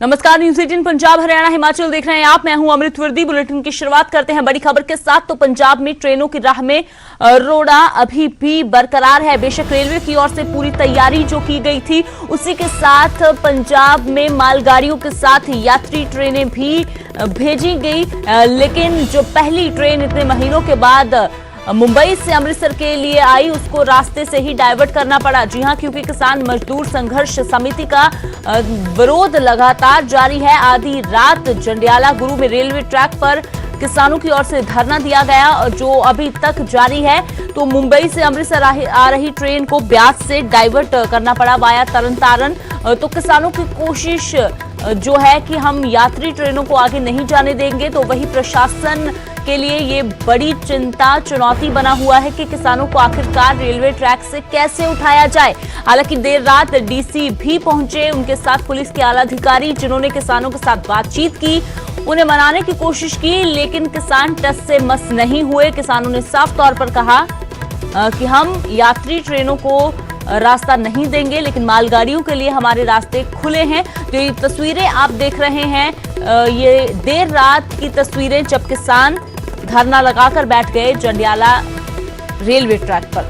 नमस्कार, न्यूज़ 18 पंजाब हरियाणा हिमाचल देख रहे हैं आप। मैं हूं अमृत वर्दी। बुलेटिन की शुरुआत करते हैं बड़ी खबर के साथ। तो पंजाब में ट्रेनों की राह में रोड़ा अभी भी बरकरार है। बेशक रेलवे की ओर से पूरी तैयारी जो की गई थी, उसी के साथ पंजाब में मालगाड़ियों के साथ यात्री ट्रेनें भी भेजी गई, लेकिन जो पहली ट्रेन इतने महीनों के बाद मुंबई से अमृतसर के लिए आई, उसको रास्ते से ही डाइवर्ट करना पड़ा। जी हां, क्योंकि किसान मजदूर संघर्ष समिति का विरोध लगातार जारी है। आधी रात जंडियाला गुरु में रेलवे ट्रैक पर किसानों की ओर से धरना दिया गया, जो अभी तक जारी है। तो मुंबई से अमृतसर आ रही ट्रेन को ब्यास से डाइवर्ट करना पड़ा वाया तरन तारण। तो किसानों की कोशिश जो है कि हम यात्री ट्रेनों को आगे नहीं जाने देंगे, तो वही प्रशासन के लिए ये बड़ी चिंता चुनौती बना हुआ है कि किसानों को आखिरकार रेलवे ट्रैक से कैसे उठाया जाए। हालांकि देर रात डीसी भी पहुंचे, उनके साथ पुलिस के आला अधिकारी, जिन्होंने किसानों के साथ बातचीत की, उन्हें मनाने की कोशिश की, लेकिन किसान टस से मस नहीं हुए। किसानों ने साफ तौर पर कहा कि हम यात्री ट्रेनों को रास्ता नहीं देंगे, लेकिन मालगाड़ियों के लिए हमारे रास्ते खुले हैं। तो ये तस्वीरें आप देख रहे हैं, ये देर रात की तस्वीरें जब किसान धरना लगाकर बैठ गए जंडियाला रेलवे ट्रैक पर।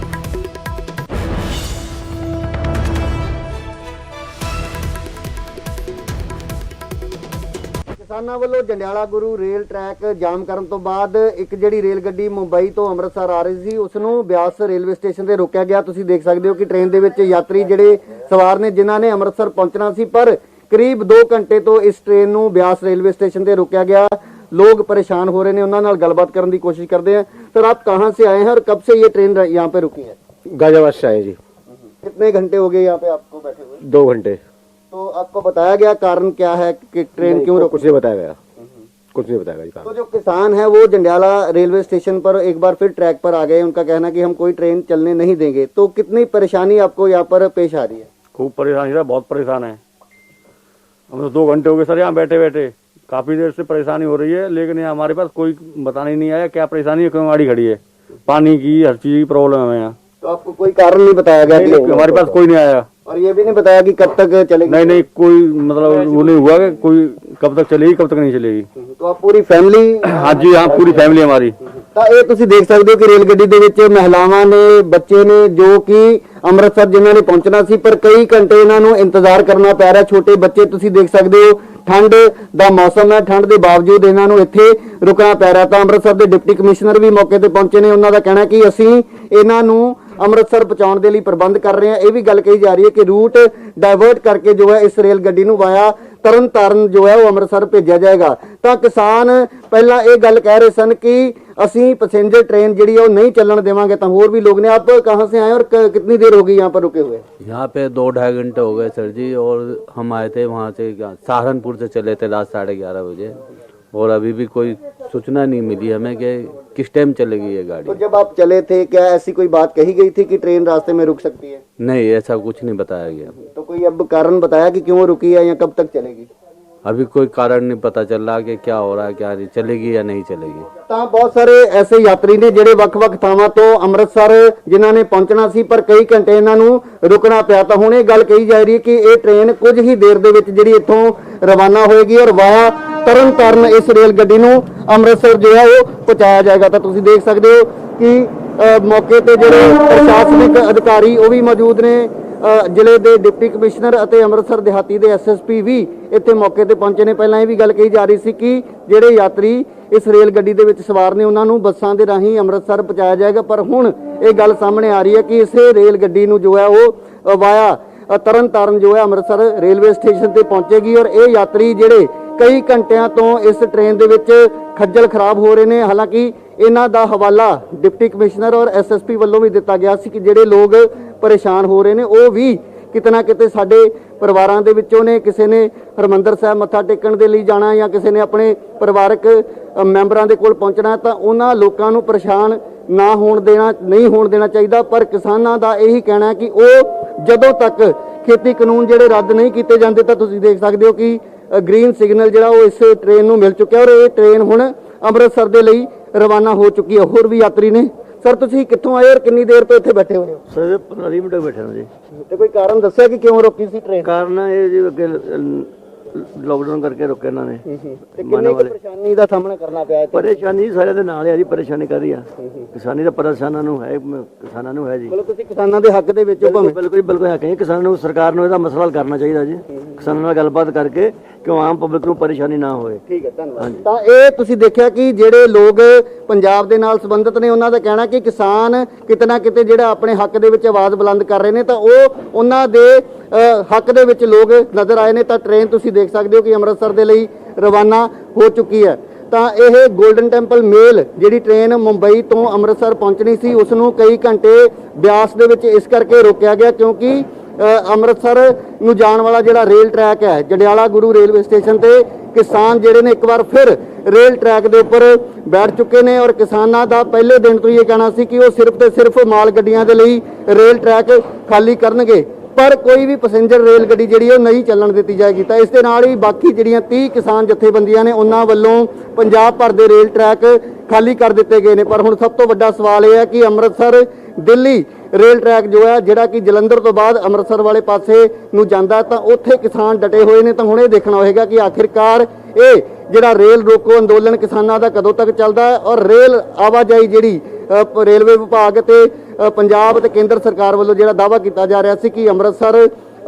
किसानां ਵੱਲੋਂ ਜੰਡਿਆਲਾ ਗੁਰੂ ਰੇਲ ਟਰੈਕ ਜਾਮ ਕਰਨ ਤੋਂ ਬਾਅਦ ਇੱਕ ਜਿਹੜੀ ਰੇਲ ਗੱਡੀ ਮੁੰਬਈ ਤੋਂ ਅੰਮ੍ਰਿਤਸਰ ਆ ਰਹੀ ਸੀ, ਉਸ ਨੂੰ ਬਿਆਸ ਰੇਲਵੇ ਸਟੇਸ਼ਨ ਤੇ ਰੋਕਿਆ ਗਿਆ। ਤੁਸੀਂ ਦੇਖ ਸਕਦੇ ਹੋ ਕਿ ਟ੍ਰੇਨ ਦੇ ਵਿੱਚ ਯਾਤਰੀ ਜਿਹੜੇ ਸਵਾਰ ਨੇ, ਜਿਨ੍ਹਾਂ ਨੇ ਅੰਮ੍ਰਿਤਸਰ ਪਹੁੰਚਣਾ ਸੀ, ਪਰ करीब 2 घंटे तो इस ट्रेन ਨੂੰ ਬਿਆਸ रेलवे स्टेशन पे रोका गया। लोग परेशान हो रहे हैं, उन्होंने नाल गलबात करने की कोशिश करते हैं। सर, आप कहाँ से आए हैं और कब से ये ट्रेन यहाँ पे रुकी है? गाजियाबाद से आए जी। कितने घंटे हो गए यहाँ पे आपको बैठे हुए? 2 घंटे। तो आपको बताया गया कारण क्या है कि ट्रेन क्यों कुछ नहीं बताया गया, कुछ नहीं बताया गया। तो जो किसान है वो जंडियाला रेलवे स्टेशन पर एक बार फिर ट्रैक पर आ गए। उनका कहना कि हम कोई ट्रेन चलने नहीं देंगे। तो कितनी परेशानी आपको यहाँ पर पेश आ रही है? खूब परेशानी है, बहुत परेशान है। हम तो 2 घंटे हो गए सर यहाँ बैठे बैठे, काफी देर से परेशानी हो रही है, लेकिन यहाँ हमारे पास कोई बताने नहीं आया क्या परेशानी है, क्यों गाड़ी खड़ी है, पानी की हर चीज की प्रॉब्लम है यहाँ। तो आपको कोई कारण नहीं बताया गया कि हमारे पास कोई नहीं आया, और ये भी नहीं बताया कि कब तक चलेगी? नहीं, कोई मतलब वो नहीं हुआ कि कोई कब तक चलेगी कब तक नहीं चलेगी। तो आप पूरी फैमिली? हाँ जी, हाँ, पूरी फैमिली हमारी। ਤਾਂ ਇਹ ਤੁਸੀਂ ਦੇਖ ਸਕਦੇ ਹੋ ਕਿ ਰੇਲ ਗੱਡੀ ਦੇ ਵਿੱਚ ਮਹਿਲਾਵਾਂ ਨੇ, ਬੱਚੇ ਨੇ, ਜੋ ਕਿ ਅੰਮ੍ਰਿਤਸਰ ਜਿਨ੍ਹਾਂ ਨੇ ਪਹੁੰਚਣਾ ਸੀ, ਪਰ ਕਈ ਘੰਟੇ ਇਹਨਾਂ ਨੂੰ ਇੰਤਜ਼ਾਰ ਕਰਨਾ ਪੈ ਰਿਹਾ। ਛੋਟੇ ਬੱਚੇ ਤੁਸੀਂ ਦੇਖ ਸਕਦੇ ਹੋ, ਠੰਡ ਦਾ ਮੌਸਮ ਹੈ, ਠੰਡ ਦੇ ਬਾਵਜੂਦ ਇਹਨਾਂ ਨੂੰ ਇੱਥੇ ਰੁਕਣਾ ਪੈ ਰਿਹਾ। ਤਾਂ ਅੰਮ੍ਰਿਤਸਰ ਦੇ ਡਿਪਟੀ ਕਮਿਸ਼ਨਰ ਵੀ ਮੌਕੇ ਤੇ ਪਹੁੰਚੇ ਨੇ। ਉਹਨਾਂ ਦਾ ਕਹਿਣਾ ਕਿ ਅਸੀਂ ਇਹਨਾਂ ਨੂੰ ਅੰਮ੍ਰਿਤਸਰ ਪਹੁੰਚਾਉਣ ਦੇ ਲਈ ਪ੍ਰਬੰਧ ਕਰ ਰਹੇ ਹਾਂ। ਇਹ ਵੀ ਗੱਲ ਕਹੀ ਜਾ ਰਹੀ ਹੈ ਕਿ रूट डाइवर्ट करके जो है इस रेल गड्डी ਨੂੰ वाया तरन तारण जो है वो अमृतसर भेजा जाएगा। तो किसान पहला ये गल कह रहे सन कि असी पैसेंजर ट्रेन जी नहीं चलन देवांगे। तो होर भी लोग ने। आप कहाँ से आए और कितनी देर हो गई यहाँ पर रुके हुए? यहाँ पे 2-2.5 घंटे हो गए सर जी। और हम आए थे वहाँ से सहारनपुर से चले थे रात 11:30 बजे, और अभी भी कोई सूचना नहीं मिली हमें कि किस टाइम चलेगी ये गाड़ी। तो जब आप चले थे, क्या ऐसी कोई बात कही गई थी कि ट्रेन रास्ते में रुक सकती है? नहीं, ऐसा कुछ नहीं बताया गया। तो कोई अब कारण बताया कि क्यों रुकी है या कब तक चलेगी? अभी कोई कारण नहीं पता चल रहा कि क्या हो रहा है, क्या नहीं, चलेगी या नहीं चलेगी। ਤਾਂ ਬਹੁਤ ਸਾਰੇ ਐਸੇ ਯਾਤਰੀ ਨੇ ਜਿਹੜੇ ਵੱਖ-ਵੱਖ ਥਾਵਾਂ ਤੋਂ ਅੰਮ੍ਰਿਤਸਰ ਜਿਨ੍ਹਾਂ ਨੇ ਪਹੁੰਚਣਾ ਸੀ, ਪਰ ਕਈ ਘੰਟੇ ਇਹਨਾਂ ਨੂੰ ਰੁਕਣਾ ਪਿਆ। ਤਾਂ ਹੁਣ ਇਹ ਗੱਲ ਕਹੀ ਜਾ ਰਹੀ ਹੈ ਕਿ ਇਹ ਟ੍ਰੇਨ ਕੁਝ ਹੀ ਦੇਰ ਦੇ ਵਿੱਚ ਜਿਹੜੀ ਇੱਥੋਂ ਰਵਾਨਾ ਹੋਏਗੀ ਔਰ ਵਾਇਆ ਤਰਨ ਤਾਰਨ ਇਸ ਰੇਲ ਗੱਡੀ ਨੂੰ ਅੰਮ੍ਰਿਤਸਰ ਜੋ ਹੈ ਉਹ ਪਹੁੰਚਾਇਆ ਜਾਏਗਾ। ਤਾਂ ਤੁਸੀਂ ਦੇਖ ਸਕਦੇ ਹੋ ਕਿ ਮੌਕੇ ਤੇ ਜਿਹੜੇ ਪ੍ਰਸ਼ਾਸਨਿਕ ਅਧਿਕਾਰੀ ਉਹ ਵੀ ਮੌਜੂਦ ਨੇ। ਜ਼ਿਲ੍ਹੇ ਦੇ ਡਿਪਟੀ ਕਮਿਸ਼ਨਰ ਅਤੇ ਅੰਮ੍ਰਿਤਸਰ ਦਿਹਾਤੀ ਦੇ ਐਸਐਸਪੀ ਵੀ ਇੱਥੇ ਮੌਕੇ ਤੇ ਪਹੁੰਚੇ ਨੇ। ਪਹਿਲਾਂ ਇਹ ਵੀ ਗੱਲ ਕਹੀ ਜਾ ਰਹੀ ਸੀ ਕਿ ਜਿਹੜੇ ਯਾਤਰੀ ਇਸ ਰੇਲ ਗੱਡੀ ਦੇ ਵਿੱਚ ਸਵਾਰ ਨੇ, ਉਹਨਾਂ ਨੂੰ ਬੱਸਾਂ ਦੇ ਰਾਹੀਂ ਅੰਮ੍ਰਿਤਸਰ ਪਹੁੰਚਾਇਆ ਜਾਏਗਾ। ਪਰ ਹੁਣ ਇਹ ਗੱਲ ਸਾਹਮਣੇ ਆ ਰਹੀ ਹੈ ਕਿ ਇਸੇ ਰੇਲ ਗੱਡੀ ਨੂੰ ਜੋ ਹੈ ਉਹ ਵਾਇਆ ਤਰਨ ਤਾਰਨ ਜੋ ਹੈ ਅੰਮ੍ਰਿਤਸਰ ਰੇਲਵੇ ਸਟੇਸ਼ਨ ਤੇ ਪਹੁੰਚੇਗੀ। ਔਰ ਇਹ ਯਾਤਰੀ ਜਿਹੜੇ ਕਈ ਘੰਟਿਆਂ ਤੋਂ ਇਸ ਟ੍ਰੇਨ ਦੇ ਵਿੱਚ ਖੱਜਲ ਖਰਾਬ ਹੋ ਰਹੇ ਨੇ। ਹਾਲਾਂਕਿ ਇਹਨਾਂ ਦਾ ਹਵਾਲਾ ਡਿਪਟੀ ਕਮਿਸ਼ਨਰ ਔਰ ਐਸਐਸਪੀ ਵੱਲੋਂ ਵੀ ਦਿੱਤਾ ਗਿਆ ਸੀ ਕਿ ਜਿਹੜੇ ਲੋਕ ਪਰੇਸ਼ਾਨ ਹੋ ਰਹੇ ਨੇ ਉਹ ਵੀ ਕਿਤੇ ਨਾ ਕਿਤੇ ਸਾਡੇ ਪਰਿਵਾਰਾਂ ਦੇ ਵਿੱਚੋਂ ਨੇ। ਕਿਸੇ ਨੇ ਹਰਮੰਦਰ ਸਾਹਿਬ ਮੱਥਾ ਟੇਕਣ ਦੇ ਲਈ ਜਾਣਾ ਜਾਂ ਕਿਸੇ ਨੇ ਆਪਣੇ ਪਰਿਵਾਰਕ ਮੈਂਬਰਾਂ ਦੇ ਕੋਲ ਪਹੁੰਚਣਾ, ਤਾਂ ਉਹਨਾਂ ਲੋਕਾਂ ਨੂੰ ਪਰੇਸ਼ਾਨ ਨਹੀਂ ਹੋਣ ਦੇਣਾ ਚਾਹੀਦਾ। ਪਰ ਕਿਸਾਨਾਂ ਦਾ ਇਹੀ ਕਹਿਣਾ ਹੈ ਕਿ ਉਹ ਜਦੋਂ ਤੱਕ ਖੇਤੀ ਕਾਨੂੰਨ ਜਿਹੜੇ ਰੱਦ ਨਹੀਂ ਕੀਤੇ ਜਾਂਦੇ, ਤਾਂ ਤੁਸੀਂ ਦੇਖ ਸਕਦੇ ਹੋ ਕਿ ग्रीन सिग्नल ਜਿਹੜਾ ਉਹ ਇਸ ट्रेन ਨੂੰ ਮਿਲ ਚੁੱਕਿਆ ਔਰ ਇਹ ट्रेन ਹੁਣ ਅੰਮ੍ਰਿਤਸਰ ਦੇ ਲਈ ਰਵਾਨਾ ਹੋ ਚੁੱਕੀ ਹੈ। ਹੋਰ ਵੀ ਯਾਤਰੀ ਨੇ। ਸਰ, ਤੁਸੀਂ ਕਿੱਥੋਂ ਆਏ ਔਰ ਕਿੰਨੀ ਦੇਰ ਤੋਂ ਇੱਥੇ ਬੈਠੇ ਹੋਏ ਹੋ? सर 15-20 मिनट बैठे ना जी। ਤੇ ਕੋਈ ਕਾਰਨ ਦੱਸਿਆ ਕਿ ਕਿਉਂ ਰੋਕੀ ਸੀ ट्रेन? कारण ये जी अगे लॉकडाउन करके रोके इन्होंने ਤੇ ਕਿੰਨੀ ਕੁ ਪਰੇਸ਼ਾਨੀ ਦਾ ਸਾਹਮਣਾ ਕਰਨਾ ਪਿਆ ਇੱਥੇ? परेशानी सारे दे नाल है जी, परेशानी कर रही है किसानी दा परेशानां नूं है जी। ਮਤਲਬ ਤੁਸੀਂ ਕਿਸਾਨਾਂ ਦੇ ਹੱਕ ਦੇ ਵਿੱਚ ਹੋ ਭਾਵੇਂ? बिल्कुल है कहीं किसानों नूं सरकार नूं इहदा मसला हल करना चाहिए जी, किसानों नाल गलबात करके कि आम पब्लिक नूं परेशानी ना होए। ਠੀਕ ਹੈ, ਧੰਨਵਾਦ। ਤਾਂ ਇਹ ਤੁਸੀਂ ਦੇਖਿਆ ਕਿ ਜਿਹੜੇ ਲੋਕ ਪੰਜਾਬ ਦੇ ਨਾਲ ਸੰਬੰਧਿਤ ਨੇ ਉਹਨਾਂ ਦਾ ਕਹਿਣਾ ਕਿ ਕਿਸਾਨ ਕਿਤੇ ਨਾ ਕਿਤੇ ਜਿਹੜਾ ਆਪਣੇ ਹੱਕ ਦੇ ਵਿੱਚ ਆਵਾਜ਼ ਬੁਲੰਦ ਕਰ ਰਹੇ ਨੇ, ਤਾਂ ਉਹ ਉਹਨਾਂ ਦੇ ਹੱਕ ਦੇ ਵਿੱਚ ਲੋਕ ਨਜ਼ਰ ਆਏ ਨੇ। ਤਾਂ ਟ੍ਰੇਨ ਤੁਸੀਂ ਦੇਖ ਸਕਦੇ ਹੋ ਕਿ ਅੰਮ੍ਰਿਤਸਰ ਦੇ ਲਈ ਰਵਾਨਾ ਹੋ ਚੁੱਕੀ ਹੈ। ਤਾਂ ਇਹ ਗੋਲਡਨ ਟੈਂਪਲ ਮੇਲ ਜਿਹੜੀ ਟ੍ਰੇਨ ਮੁੰਬਈ ਤੋਂ ਅੰਮ੍ਰਿਤਸਰ ਪਹੁੰਚਣੀ ਸੀ, ਉਸ ਨੂੰ ਕਈ ਘੰਟੇ ਬਿਆਸ ਦੇ ਵਿੱਚ ਇਸ ਕਰਕੇ ਰੋਕਿਆ ਗਿਆ ਕਿਉਂਕਿ ਅੰਮ੍ਰਿਤਸਰ ਨੂੰ ਜਾਣ ਵਾਲਾ ਜਿਹੜਾ ਰੇਲ ਟਰੈਕ ਹੈ ਜੰਡਿਆਲਾ ਗੁਰੂ ਰੇਲਵੇ ਸਟੇਸ਼ਨ ਤੇ ਕਿਸਾਨ ਜਿਹੜੇ ਨੇ ਇੱਕ ਵਾਰ ਫਿਰ ਰੇਲ ਟਰੈਕ ਦੇ ਉੱਪਰ ਬੈਠ ਚੁੱਕੇ ਨੇ। ਔਰ ਕਿਸਾਨਾਂ ਦਾ ਪਹਿਲੇ ਦਿਨ ਤੋਂ ਹੀ ਇਹ ਕਹਿਣਾ ਸੀ ਕਿ ਉਹ ਸਿਰਫ ਤੇ ਸਿਰਫ ਮਾਲ ਗੱਡੀਆਂ ਦੇ ਲਈ ਰੇਲ ਟਰੈਕ ਖਾਲੀ ਕਰਨਗੇ, ਪਰ ਕੋਈ ਵੀ ਪੈਸੇਂਜਰ ਰੇਲ ਗੱਡੀ ਜਿਹੜੀ ਉਹ ਨਹੀਂ ਚੱਲਣ ਦਿੱਤੀ ਜਾਏਗੀ। ਤਾਂ ਇਸ ਦੇ ਨਾਲ ਹੀ ਬਾਕੀ ਜਿਹੜੀਆਂ 30 ਕਿਸਾਨ ਜਥੇਬੰਦੀਆਂ ਨੇ ਉਹਨਾਂ ਵੱਲੋਂ ਪੰਜਾਬ ਭਰ ਦੇ ਰੇਲ ਟਰੈਕ ਖਾਲੀ ਕਰ ਦਿੱਤੇ ਗਏ ਨੇ। ਪਰ ਹੁਣ ਸਭ ਤੋਂ ਵੱਡਾ ਸਵਾਲ ਇਹ ਹੈ ਕਿ ਅੰਮ੍ਰਿਤਸਰ ਦਿੱਲੀ ਰੇਲ ਟਰੈਕ ਜੋ ਹੈ ਜਿਹੜਾ ਕਿ ਜਲੰਧਰ ਤੋਂ ਬਾਅਦ ਅੰਮ੍ਰਿਤਸਰ ਵਾਲੇ ਪਾਸੇ ਨੂੰ ਜਾਂਦਾ, ਤਾਂ ਉੱਥੇ ਕਿਸਾਨ ਡਟੇ ਹੋਏ ਨੇ। ਤਾਂ ਹੁਣ ਇਹ ਦੇਖਣਾ ਹੋਏਗਾ ਕਿ ਆਖਿਰਕਾਰ ਇਹ ਜਿਹੜਾ ਰੇਲ ਰੋਕੋ ਅੰਦੋਲਨ ਕਿਸਾਨਾਂ ਦਾ ਕਦੋਂ ਤੱਕ ਚੱਲਦਾ ਹੈ ਔਰ ਰੇਲ ਆਵਾਜਾਈ ਜਿਹੜੀ ਰੇਲਵੇ ਵਿਭਾਗ ਤੇ ਪੰਜਾਬ ਤੇ ਕੇਂਦਰ ਸਰਕਾਰ ਵੱਲੋਂ ਜਿਹੜਾ ਦਾਅਵਾ ਕੀਤਾ ਜਾ ਰਿਹਾ ਸੀ ਕਿ ਅੰਮ੍ਰਿਤਸਰ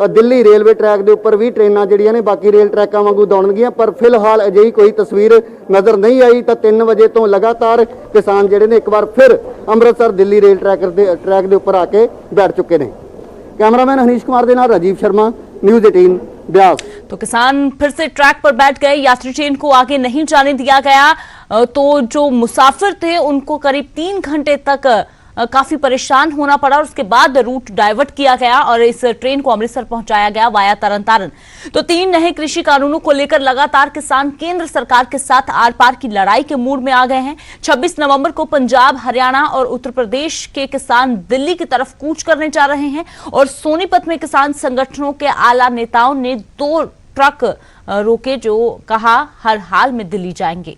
ਦਿੱਲੀ ਰੇਲਵੇ ਟਰੈਕ ਦੇ ਉੱਪਰ ਵੀ ਟ੍ਰੇਨਾਂ ਜਿਹੜੀਆਂ ਨੇ ਬਾਕੀ ਰੇਲ ਟਰੈਕਾਂ ਵਾਂਗੂ ਦੌੜਨਗੀਆਂ, ਪਰ ਫਿਲਹਾਲ ਅਜਿਹੀ ਕੋਈ ਤਸਵੀਰ ਨਜ਼ਰ ਨਹੀਂ ਆਈ। ਤਾਂ 3 ਵਜੇ ਤੋਂ ਲਗਾਤਾਰ ਕਿਸਾਨ ਜਿਹੜੇ ਨੇ ਇੱਕ ਵਾਰ ਫਿਰ ਅੰਮ੍ਰਿਤਸਰ ਦਿੱਲੀ ਰੇਲ ਟਰੈਕ ਦੇ ਉੱਪਰ ਆ ਕੇ ਬੈਠ ਚੁੱਕੇ ਨੇ। कैमरामैन हनीश कुमार के नाल राजीव शर्मा, न्यूज़ 18 ब्यास। तो किसान फिर से ट्रैक पर बैठ गए, यात्री ट्रेन को आगे नहीं जाने दिया गया। तो जो मुसाफिर थे उनको करीब 3 घंटे तक काफी परेशान होना पड़ा और उसके बाद रूट डाइवर्ट किया गया और इस ट्रेन को अमृतसर पहुंचाया गया वाया तरन तारण। तो 3 नए कृषि कानूनों को लेकर लगातार किसान केंद्र सरकार के साथ आर पार की लड़ाई के मूड में आ गए हैं। 26 नवंबर को पंजाब, हरियाणा और उत्तर प्रदेश के किसान दिल्ली की तरफ कूच करने जा रहे हैं और सोनीपत में किसान संगठनों के आला नेताओं ने 2 ट्रक रोके जो कहा हर हाल में दिल्ली जाएंगे।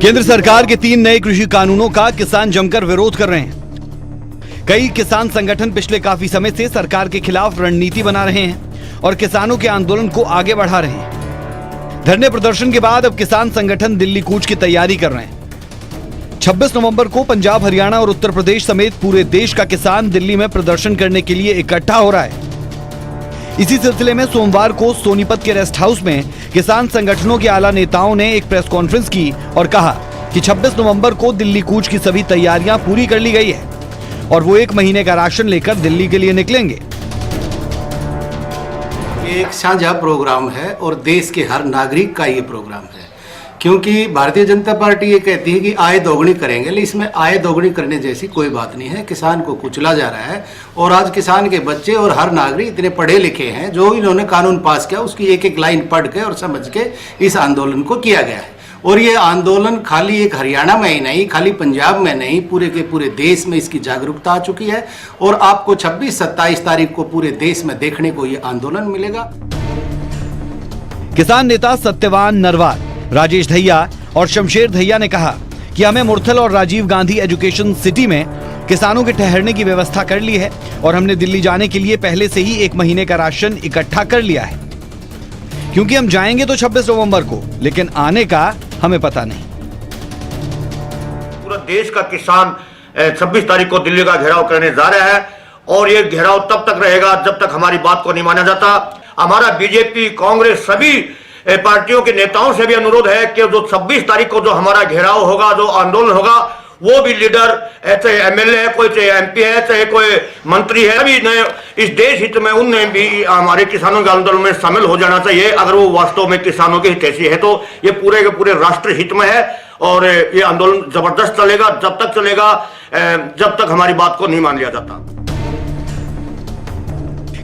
केंद्र सरकार के 3 नए कृषि कानूनों का किसान जमकर विरोध कर रहे हैं। कई किसान संगठन पिछले काफी समय से सरकार के खिलाफ रणनीति बना रहे हैं और किसानों के आंदोलन को आगे बढ़ा रहे हैं। धरने प्रदर्शन के बाद अब किसान संगठन दिल्ली कूच की तैयारी कर रहे हैं। 26 नवंबर को पंजाब, हरियाणा और उत्तर प्रदेश समेत पूरे देश का किसान दिल्ली में प्रदर्शन करने के लिए इकट्ठा हो रहा है। इसी सिलसिले में सोमवार को सोनीपत के रेस्ट हाउस में किसान संगठनों के आला नेताओं ने एक प्रेस कॉन्फ्रेंस की और कहा कि 26 नवंबर को दिल्ली कूच की सभी तैयारियां पूरी कर ली गई है और वो 1 महीने का राशन लेकर दिल्ली के लिए निकलेंगे। ये एक साझा प्रोग्राम है और देश के हर नागरिक का ये प्रोग्राम है, क्योंकि भारतीय जनता पार्टी ये कहती है कि आय दोगुनी करेंगे, लेकिन इसमें आय दोगुनी करने जैसी कोई बात नहीं है। किसान को कुचला जा रहा है और आज किसान के बच्चे और हर नागरिक इतने पढ़े लिखे हैं, जो इन्होंने कानून पास किया उसकी एक एक लाइन पढ़ के और समझ के इस आंदोलन को किया गया है। और ये आंदोलन खाली एक हरियाणा में ही नहीं, खाली पंजाब में नहीं, पूरे के पूरे देश में इसकी जागरूकता आ चुकी है और आपको 26-27 तारीख को पूरे देश में देखने को ये आंदोलन मिलेगा। किसान नेता सत्यवान नरवाल, राजेश धैया और शमशेर धैया ने कहा कि हमें मुरथल और राजीव गांधी एजुकेशन सिटी में किसानों के ठहरने की व्यवस्था कर ली है और हमने दिल्ली जाने के लिए पहले से ही 1 महीने का राशन इकट्ठा कर लिया है, क्योंकि हम जाएंगे तो 26 नवंबर को, लेकिन आने का हमें पता नहीं। पूरा देश का किसान 26 तारीख को दिल्ली का घेराव करने जा रहा है और ये घेराव तब तक रहेगा जब तक हमारी बात को नहीं माना जाता। हमारा बीजेपी, कांग्रेस, सभी पार्टियों के नेताओं से भी अनुरोध है कि जो 26 तारीख को जो हमारा घेराव होगा, जो आंदोलन होगा, वो भी लीडर, चाहे एमएलए है कोई, चाहे एमपी है, चाहे कोई मंत्री है, अभी इस देश हित में उन्हें भी हमारे किसानों के आंदोलन में शामिल हो जाना चाहिए। अगर वो वास्तव में किसानों के हितैषी है तो ये पूरे के पूरे राष्ट्र हित में है और ये आंदोलन जबरदस्त चलेगा, जब तक चलेगा जब तक हमारी बात को नहीं मान लिया जाता।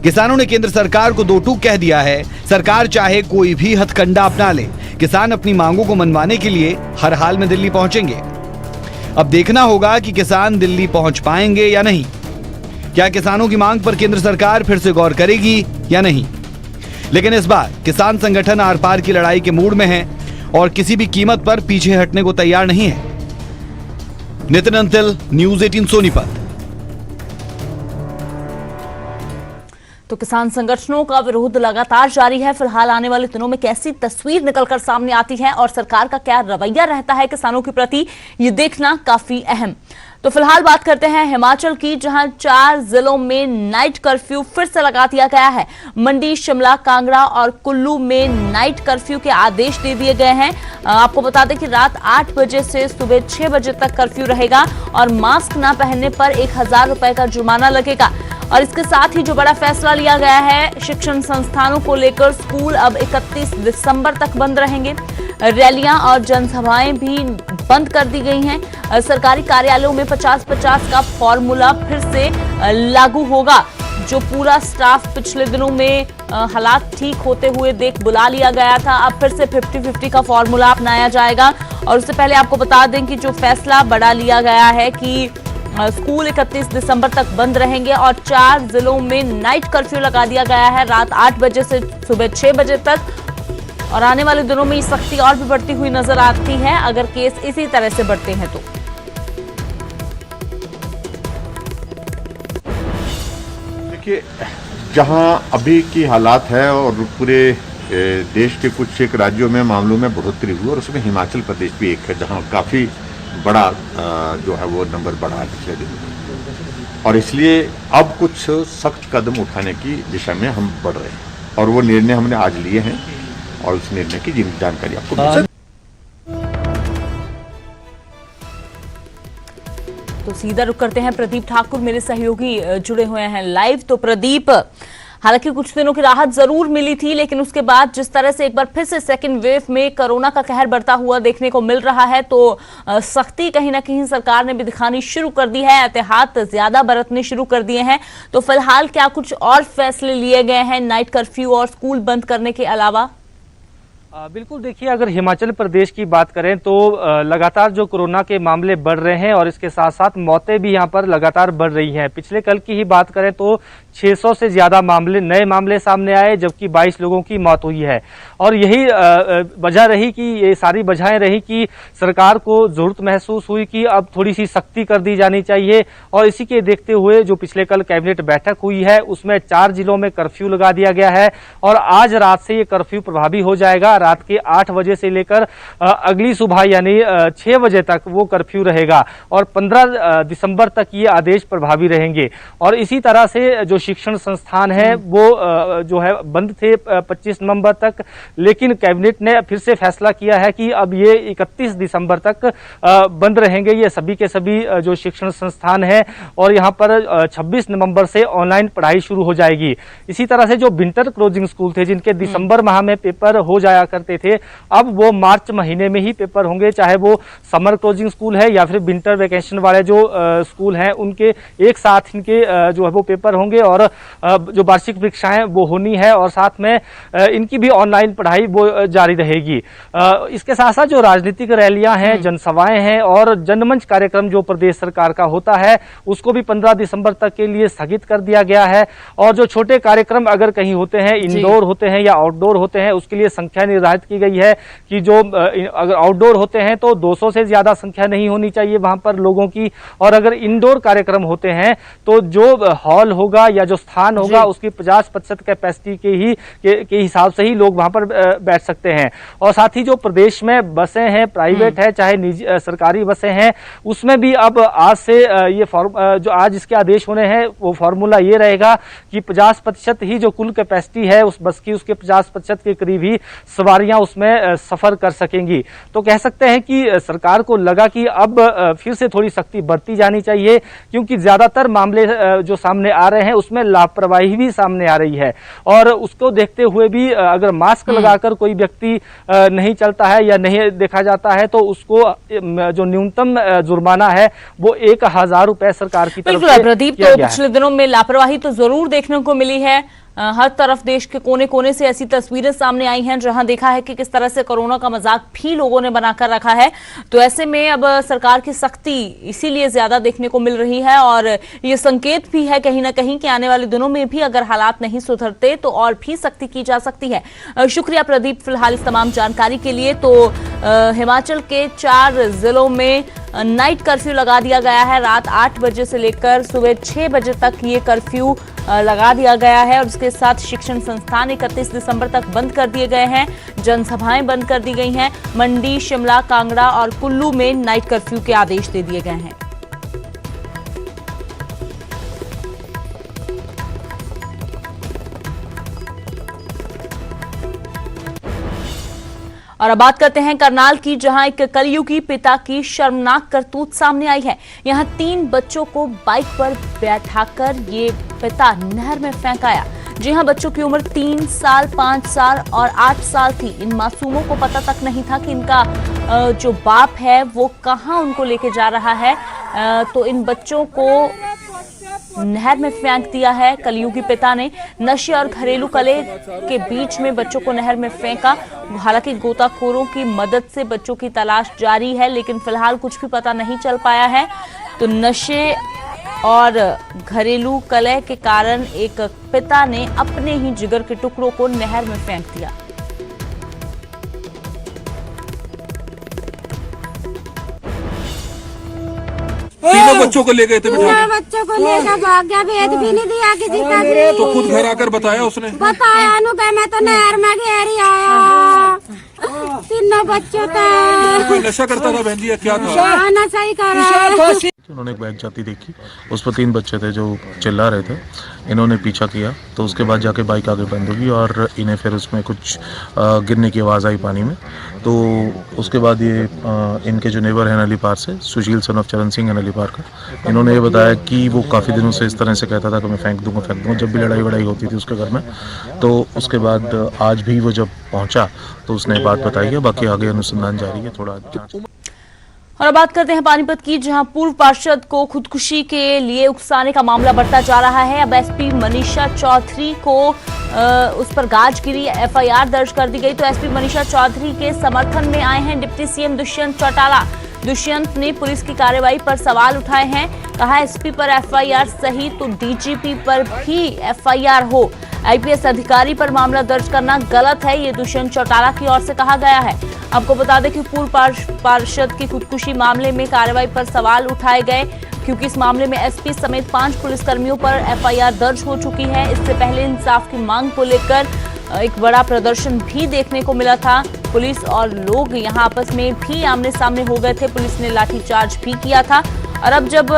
किसानों ने केंद्र सरकार को 2 टूक कह दिया है। सरकार चाहे कोई भी हथकंडा अपना ले, किसान अपनी मांगों को मनवाने के लिए हर हाल में दिल्ली पहुंचेंगे। अब देखना होगा कि किसान दिल्ली पहुंच पाएंगे या नहीं। क्या किसानों की मांग पर केंद्र सरकार फिर से गौर करेगी या नहीं, लेकिन इस बार किसान संगठन आर पार की लड़ाई के मूड में है और किसी भी कीमत पर पीछे हटने को तैयार नहीं है। नितिन अंतिल, न्यूज़ 18 सोनीपत। तो किसान संगठनों का विरोध लगातार जारी है। फिलहाल आने वाले दिनों में कैसी तस्वीर निकलकर सामने आती है और सरकार का क्या रवैया रहता है किसानों के प्रति, ये देखना काफी अहम। तो फिलहाल बात करते हैं हिमाचल की, जहां 4 जिलों में नाइट कर्फ्यू फिर से लगा दिया गया है। मंडी, शिमला, कांगड़ा और कुल्लू में नाइट कर्फ्यू के आदेश दे दिए गए हैं। आपको बता दें कि रात 8 बजे से सुबह 6 बजे तक कर्फ्यू रहेगा और मास्क न पहनने पर 1000 रुपए का जुर्माना लगेगा। और इसके साथ ही जो बड़ा फैसला लिया गया है, शिक्षण संस्थानों को लेकर स्कूल अब 31 दिसंबर तक बंद रहेंगे। रैलियां और जनसभाएं भी बंद कर दी गई हैं। सरकारी कार्यालयों में 50-50 का फॉर्मूला फिर से लागू होगा। जो पूरा स्टाफ पिछले दिनों में हालात ठीक होते हुए देख बुला लिया गया था, अब फिर से 50-50 का फॉर्मूला अपनाया जाएगा। और उससे पहले आपको बता दें कि जो फैसला बड़ा लिया गया है कि स्कूल 31 दिसंबर तक बंद रहेंगे और 4 जिलों में नाइट कर्फ्यू लगा दिया गया है रात 8 बजे से सुबह 6 बजे तक। और आने वाले दिनों में ये सख्ती और भी बढ़ती हुई नजर आती है अगर केस इसी तरह से बढ़ते हैं तो। देखिए, जहां अभी की हालात है और पूरे देश के कुछ एक राज्यों में मामलों में बढ़ोतरी हुई और उसमें हिमाचल प्रदेश भी एक है जहां काफ़ी बड़ा जो है वो नंबर बढ़ा है पिछले दिनों, और इसलिए अब कुछ सख्त कदम उठाने की दिशा में हम बढ़ रहे हैं और वो निर्णय हमने आज लिए हैं और उस निर्णय की जानकारी आपको मिल सकती है। तो सीधा रुक करते हैं, प्रदीप ठाकुर मेरे सहयोगी जुड़े हुए हैं लाइव। तो प्रदीप, हालांकि कुछ दिनों की राहत जरूर मिली थी, लेकिन उसके बाद जिस तरह से एक बार फिर से सेकेंड वेव में कोरोना का कहर बढ़ता हुआ देखने को मिल रहा है, तो सख्ती कहीं ना कहीं सरकार ने भी दिखानी शुरू कर दी है, एहतियात ज्यादा बरतने शुरू कर दिए हैं। तो फिलहाल क्या कुछ और फैसले लिए गए हैं नाइट कर्फ्यू और स्कूल बंद करने के अलावा? बिल्कुल, देखिए, अगर हिमाचल प्रदेश की बात करें तो लगातार जो कोरोना के मामले बढ़ रहे हैं और इसके साथ साथ मौतें भी यहां पर लगातार बढ़ रही हैं। पिछले कल की ही बात करें तो 600 से ज्यादा नए मामले सामने आए, जबकि 22 लोगों की मौत हुई है। और यही वजह रही कि ये सारी वजहें रही कि सरकार को जरूरत महसूस हुई कि अब थोड़ी सी सख्ती कर दी जानी चाहिए। और इसी के देखते हुए जो पिछले कल कैबिनेट बैठक हुई है उसमें 4 जिलों में कर्फ्यू लगा दिया गया है और आज रात से ये कर्फ्यू प्रभावी हो जाएगा। रात के 8 बजे से लेकर अगली सुबह यानी 6 बजे तक वो कर्फ्यू रहेगा और 15 दिसंबर तक ये आदेश प्रभावी रहेंगे। और इसी तरह से जो शिक्षण संस्थान है वो जो है बंद थे 25 नवंबर तक, लेकिन कैबिनेट ने फिर से फैसला किया है कि अब ये 31 दिसंबर तक बंद रहेंगे ये सभी के सभी जो शिक्षण संस्थान है। और यहाँ पर 26 नवंबर से ऑनलाइन पढ़ाई शुरू हो जाएगी। इसी तरह से जो विंटर क्लोजिंग स्कूल थे जिनके दिसंबर माह में पेपर हो जाया करते थे, अब वो मार्च महीने में ही पेपर होंगे, चाहे वो समर क्लोजिंग स्कूल है या फिर विंटर वेकेशन वाले जो स्कूल हैं उनके एक साथ इनके जो है वो पेपर होंगे और जो वार्षिक परीक्षाएं वो होनी है और साथ में इनकी भी ऑनलाइन पढ़ाई वो जारी रहेगी। इसके साथ साथ जो राजनीतिक रैलियां हैं, जनसभाएं हैं और जनमंच कार्यक्रम जो प्रदेश सरकार का होता है उसको भी 15 दिसंबर तक के लिए स्थगित कर दिया गया है। और जो छोटे कार्यक्रम अगर कहीं होते हैं, इंडोर होते हैं या आउटडोर होते हैं, उसके लिए संख्या निर्धारित की गई है कि जो अगर आउटडोर होते हैं तो 200 से ज्यादा संख्या नहीं होनी चाहिए वहां पर लोगों की, और अगर इंडोर कार्यक्रम होते हैं तो जो हॉल होगा या जो स्थान होगा उसकी 50% कैपेसिटी के हिसाब से ही लोग वहां पर बैठ सकते हैं। और साथ ही जो प्रदेश में बसें हैं, प्राइवेट है चाहे निजी सरकारी बसें हैं, उसमें भी अब आज से ये जो आज इसके आदेश होने हैं वो फॉर्मूला ये रहेगा कि 50% ही जो कुल कैपेसिटी है उस बस की, उसके 50% के करीब ही सवारियां उसमें सफर कर सकेंगी। तो कह सकते हैं कि सरकार को लगा कि अब फिर से थोड़ी सख्ती बरती जानी चाहिए, क्योंकि ज्यादातर मामले जो सामने आ रहे हैं उसमें लापरवाही भी सामने आ रही है। और उसको देखते हुए भी अगर मास्क लगाकर कोई व्यक्ति नहीं चलता है या नहीं देखा जाता है तो उसको जो न्यूनतम जुर्माना है वो 1000 रुपए सरकार की तरफ से प्रदीप, तो पिछले दिनों में लापरवाही तो जरूर देखने को मिली है। हर तरफ देश के कोने कोने से ऐसी तस्वीरें सामने आई हैं जहां देखा है कि किस तरह से कोरोना का मजाक भी लोगों ने बनाकर रखा है। तो ऐसे में अब सरकार की सख्ती इसीलिए ज्यादा देखने को मिल रही है और ये संकेत भी है कहीं ना कहीं कि आने वाले दिनों में भी अगर हालात नहीं सुधरते तो और भी सख्ती की जा सकती है। शुक्रिया प्रदीप फिलहाल इस तमाम जानकारी के लिए। तो हिमाचल के 4 जिलों में नाइट कर्फ्यू लगा दिया गया है। रात 8 बजे से लेकर सुबह 6 बजे तक ये कर्फ्यू लगा दिया गया है और उसके साथ शिक्षण संस्थान 31 दिसंबर तक बंद कर दिए गए हैं। जनसभाएं बंद कर दी गई हैं। मंडी, शिमला, कांगड़ा और कुल्लू में नाइट कर्फ्यू के आदेश दे दिए गए हैं। और अब बात करते हैं करनाल की, जहां एक कलयुगी पिता की शर्मनाक करतूत सामने आई है। यहां 3 बच्चों को बाइक पर बैठाकर ये पिता नहर में फेंक आया। जी हां, बच्चों की उम्र 3 साल, 5 साल और 8 साल थी। इन मासूमों को पता तक नहीं था कि इनका जो बाप है वो कहां उनको लेके जा रहा है। तो इन बच्चों को नहर में फेंक दिया है कलयुगी पिता ने। नशे और घरेलू कले के बीच में बच्चों को नहर में फेंका। हालांकि गोताखोरों की मदद से बच्चों की तलाश जारी है, लेकिन फिलहाल कुछ भी पता नहीं चल पाया है। तो नशे और घरेलू कलह के कारण एक पिता ने अपने ही जिगर के टुकड़ों को नहर में फेंक दिया। तीनों बच्चों को ले गए थे बिठा के। बच्चों को लेकर भाग गया, भेद भी नहीं दिया किसी का भी। तो खुद घर आकर बताया उसने? बताया नु कह मैं तो नहर में घेरी आया। तीनों बच्चों का कोई नशा करता था बहन जी या क्या था? नशा ही कर रहा है। उन्होंने एक बाइक जाती देखी, उस पर 3 बच्चे थे जो चिल्ला रहे थे। इन्होंने पीछा किया तो उसके बाद जाके बाइक आगे बंद होगी और इन्हें फिर उसमें कुछ गिरने की आवाज़ आई पानी में। तो उसके बाद ये इनके जो नेबर हैं नली पार से, सुशील सन ऑफ चरण सिंह है नली पार का, इन्होंने ये बताया कि वो काफ़ी दिनों से इस तरह से कहता था कि मैं फेंक दूंगा जब भी लड़ाई वड़ाई होती थी उसके घर में। तो उसके बाद आज भी वो जब पहुंचा तो उसने बात बताई है। बाकी आगे अनुसंधान जारी है, थोड़ा जांच। और अब बात करते हैं पानीपत की, जहां पूर्व पार्षद को खुदकुशी के लिए उकसाने का मामला बढ़ता जा रहा है। अब एसपी मनीषा चौधरी को उस पर गाजगिरी एफआईआर दर्ज कर दी गई। तो एसपी मनीषा चौधरी के समर्थन में आए हैं डिप्टी सीएम दुष्यंत चौटाला। दुष्यंत ने पुलिस की कार्रवाई पर सवाल उठाए हैं। कहा एसपी पर एफआईआर सही तो डीजीपी पर भी एफआईआर हो। आईपीएस अधिकारी पर मामला दर्ज करना गलत है, ये दुष्यंत चौटाला की ओर से कहा गया है। आपको बता दें कि पूर्व पार्षद की खुदकुशी मामले में कार्रवाई पर सवाल उठाए गए, क्योंकि इस मामले में एसपी समेत 5 पुलिसकर्मियों पर एफआईआर दर्ज हो चुकी है। इससे पहले इंसाफ की मांग को लेकर एक बड़ा प्रदर्शन भी देखने को मिला था। पुलिस और लोग यहां आपस में भी आमने सामने हो गए थे। पुलिस ने लाठीचार्ज भी किया था और अब जब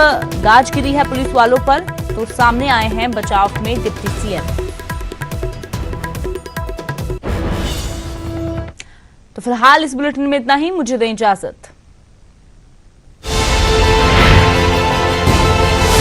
गाजगिरी है पुलिस वालों पर, तो सामने आए हैं बचाव में डिप्टी सीएम। तो फिलहाल इस बुलेटिन में इतना ही। मुझे दें इजाजत।